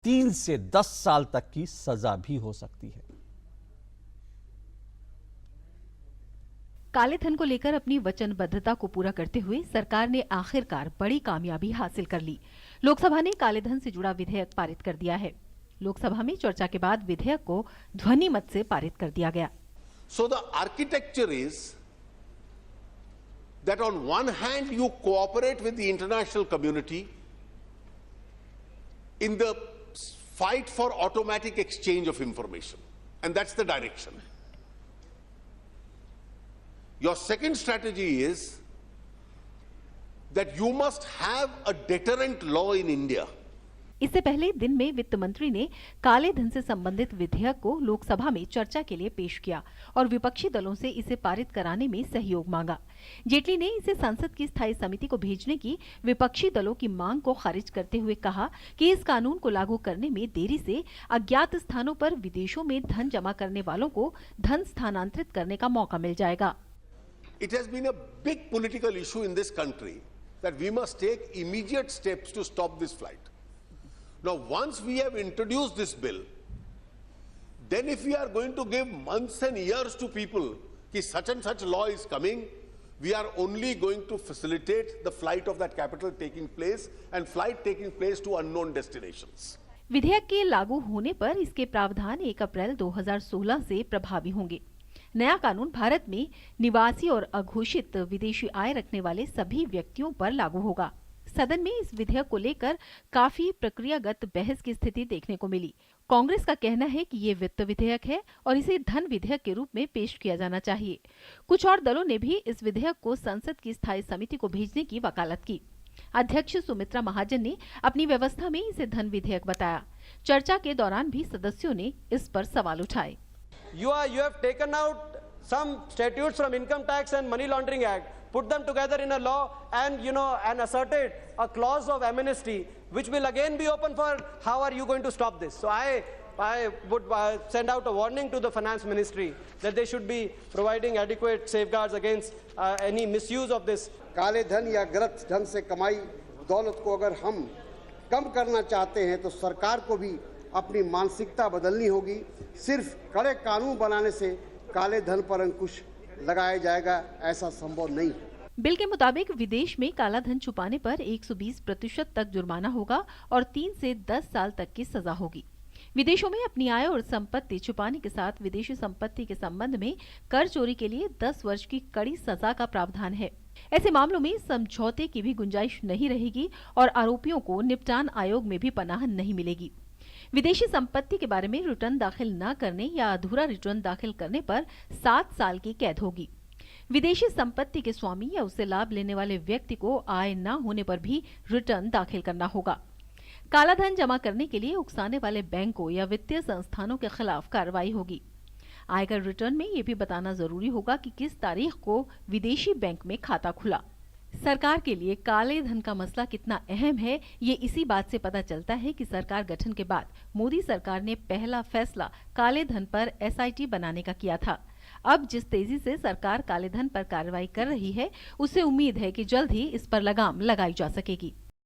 3 से 10 साल तक की सजा भी हो सकती है। काले धन को लेकर अपनी वचनबद्धता को पूरा करते हुए सरकार ने आखिरकार बड़ी कामयाबी हासिल कर ली। लोकसभा ने काले धन से जुड़ा विधेयक पारित कर दिया है। लोकसभा में चर्चा के बाद विधेयक को ध्वनि मत से पारित कर दिया गया। So the architecture is that on one hand you cooperate with the international community in the fight for automatic exchange of information, and that's the direction. Your second strategy is that you must have a deterrent law in India. इससे पहले दिन में वित्त मंत्री ने काले धन से संबंधित विधेयक को लोकसभा में चर्चा के लिए पेश किया और विपक्षी दलों से इसे पारित कराने में सहयोग मांगा। जेटली ने इसे संसद की स्थायी समिति को भेजने की विपक्षी दलों की मांग को खारिज करते हुए कहा कि इस कानून को लागू करने में देरी से अज्ञात स्थानों पर विदेशों में धन जमा करने वालों को धन स्थानांतरित करने का मौका मिल जाएगा। It has been a big political issue in this country that we must take immediate steps to stop this flight. Now, once we have introduced this bill, then if we are going to give months and years to people that such and such law is coming, we are only going to facilitate the flight of that capital taking place and flight taking place to unknown destinations. विधेयक के लागू होने पर इसके प्रावधान 1 अप्रैल 2016 से प्रभावी होंगे। नया कानून भारत में निवासी और अघोषित विदेशी आय रखने वाले सभी व्यक्तियों पर लागू होगा। सदन में इस विधेयक को लेकर काफी प्रक्रियागत बहस की स्थिति देखने को मिली। कांग्रेस का कहना है कि ये वित्त विधेयक है और इसे धन विधेयक के रूप में पेश किया जाना चाहिए। कुछ और दलों ने भी इस विधेयक को संसद की स्थायी समिति को भेजने की वकालत की। अध्यक्ष सुमित्रा महाजन ने अपनी व्यवस्था में इसे धन विधेयक बताया। चर्चा के दौरान भी सदस्यों ने इस पर सवाल उठाए। You have taken out some statutes from Income Tax and Money Laundering Act, put them together in a law, and and asserted a clause of amnesty, which will again be open for how are you going to stop this? So I would send out a warning to the Finance Ministry that they should be providing adequate safeguards against any misuse of this. काले धन या गलत ढंग से कमाई दौलत को अगर हम कम करना चाहते हैं तो सरकार को भी अपनी मानसिकता बदलनी होगी। सिर्फ कड़े कानून बनाने से काले धन पर अंकुश लगाया जाएगा, ऐसा संभव नहीं है। बिल के मुताबिक विदेश में काला धन छुपाने पर 120% तक जुर्माना होगा और 3 से 10 साल तक की सजा होगी। विदेशों में अपनी आय और संपत्ति छुपाने के साथ विदेशी संपत्ति के संबंध में कर चोरी के लिए 10 वर्ष की कड़ी सजा का प्रावधान है। ऐसे मामलों में समझौते की भी गुंजाइश नहीं रहेगी और आरोपियों को निपटान आयोग में भी पनाह नहीं मिलेगी। विदेशी संपत्ति के बारे में रिटर्न दाखिल न करने या अधूरा रिटर्न दाखिल करने पर 7 साल की कैद होगी। विदेशी संपत्ति के स्वामी या उससे लाभ लेने वाले व्यक्ति को आय न होने पर भी रिटर्न दाखिल करना होगा। काला धन जमा करने के लिए उकसाने वाले बैंकों या वित्तीय संस्थानों के खिलाफ कार्रवाई होगी। आयकर रिटर्न में ये भी बताना जरूरी होगा कि किस तारीख को विदेशी बैंक में खाता खुला। सरकार के लिए काले धन का मसला कितना अहम है, ये इसी बात से पता चलता है कि सरकार गठन के बाद मोदी सरकार ने पहला फैसला काले धन पर SIT बनाने का किया था। अब जिस तेजी से सरकार काले धन पर कार्रवाई कर रही है, उससे उम्मीद है कि जल्द ही इस पर लगाम लगाई जा सकेगी।